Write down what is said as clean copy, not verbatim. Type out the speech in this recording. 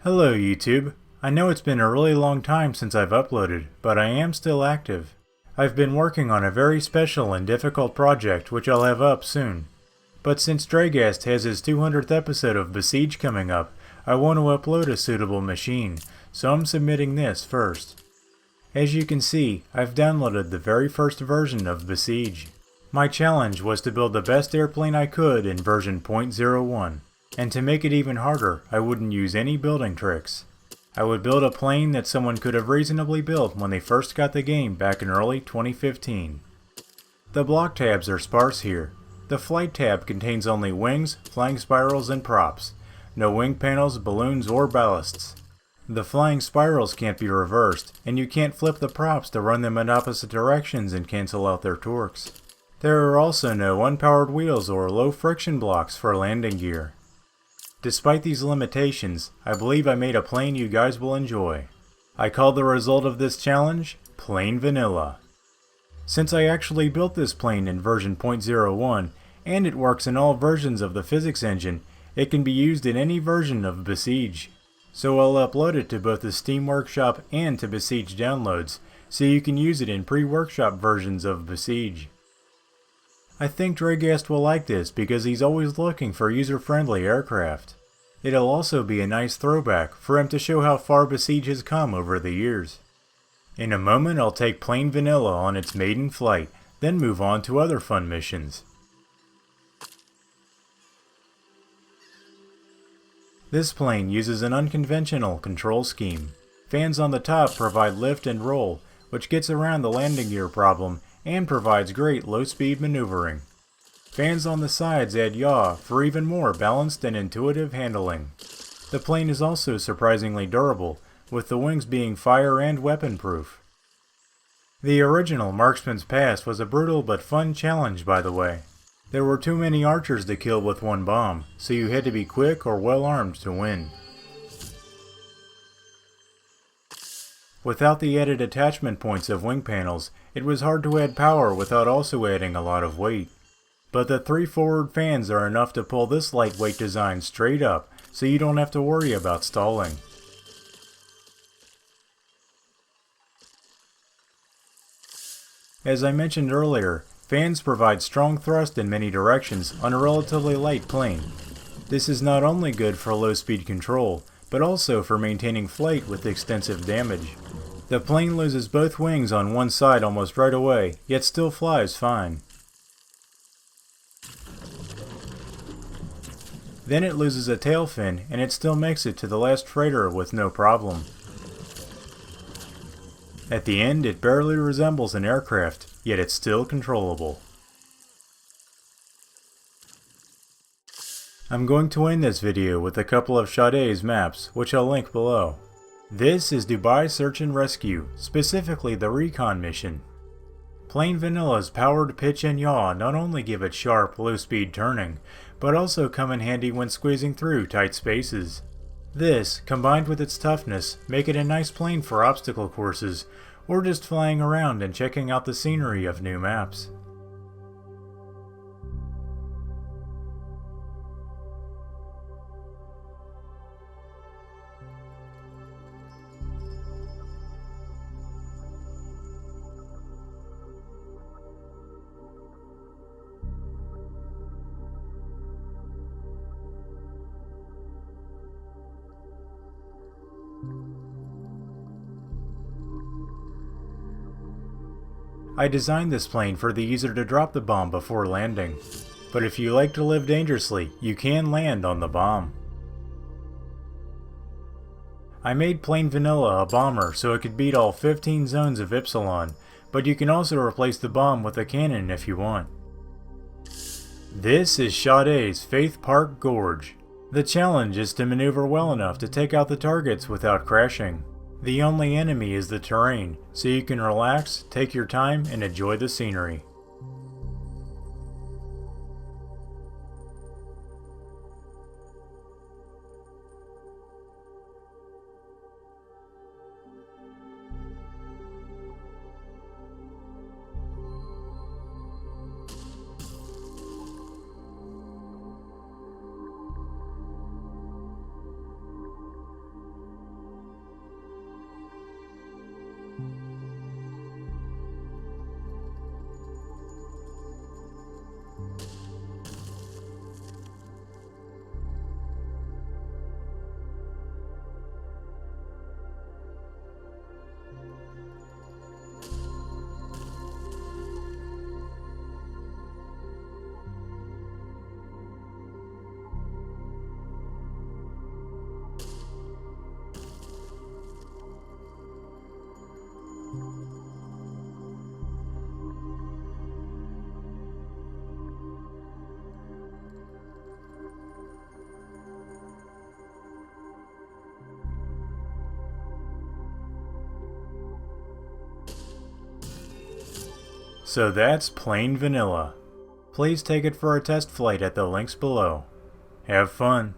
Hello YouTube. I know it's been a really long time since I've uploaded, but I am still active. I've been working on a very special and difficult project which I'll have up soon. But since Dragast has his 200th episode of Besiege coming up, I want to upload a suitable machine, so I'm submitting this first. As you can see, I've downloaded the very first version of Besiege. My challenge was to build the best airplane I could in version 0.01. And to make it even harder, I wouldn't use any building tricks. I would build a plane that someone could have reasonably built when they first got the game back in early 2015. The block tabs are sparse here. The flight tab contains only wings, flying spirals, and props. No wing panels, balloons, or ballasts. The flying spirals can't be reversed, and you can't flip the props to run them in opposite directions and cancel out their torques. There are also no unpowered wheels or low friction blocks for landing gear. Despite these limitations, I believe I made a plane you guys will enjoy. I call the result of this challenge, Plain Vanilla. Since I actually built this plane in version 0.01, and it works in all versions of the physics engine, it can be used in any version of Besiege. So I'll upload it to both the Steam Workshop and to Besiege downloads, so you can use it in pre-workshop versions of Besiege. I think Dragast will like this because he's always looking for user-friendly aircraft. It'll also be a nice throwback for him to show how far Besiege has come over the years. In a moment I'll take Plain Vanilla on its maiden flight, then move on to other fun missions. This plane uses an unconventional control scheme. Fans on the top provide lift and roll, which gets around the landing gear problem and provides great low-speed maneuvering. Fans on the sides add yaw for even more balanced and intuitive handling. The plane is also surprisingly durable, with the wings being fire and weapon-proof. The original Marksman's Pass was a brutal but fun challenge, by the way. There were too many archers to kill with one bomb, so you had to be quick or well-armed to win. Without the added attachment points of wing panels, it was hard to add power without also adding a lot of weight. But the 3 forward fans are enough to pull this lightweight design straight up, so you don't have to worry about stalling. As I mentioned earlier, fans provide strong thrust in many directions on a relatively light plane. This is not only good for low-speed control, but also for maintaining flight with extensive damage. The plane loses both wings on one side almost right away, yet still flies fine. Then it loses a tail fin, and it still makes it to the last freighter with no problem. At the end, it barely resembles an aircraft, yet it's still controllable. I'm going to end this video with a couple of Sade's maps, which I'll link below. This is Dubai Search and Rescue, specifically the Recon mission. Plain Vanilla's powered pitch and yaw not only give it sharp, low-speed turning, but also come in handy when squeezing through tight spaces. This, combined with its toughness, make it a nice plane for obstacle courses, or just flying around and checking out the scenery of new maps. I designed this plane for the user to drop the bomb before landing, but if you like to live dangerously, you can land on the bomb. I made Plain Vanilla a bomber so it could beat all 15 zones of Ypsilon, but you can also replace the bomb with a cannon if you want. This is Sade's Faith Park Gorge. The challenge is to maneuver well enough to take out the targets without crashing. The only enemy is the terrain, so you can relax, take your time, and enjoy the scenery. So that's plain vanilla. Please take it for a test flight at the links below. Have fun.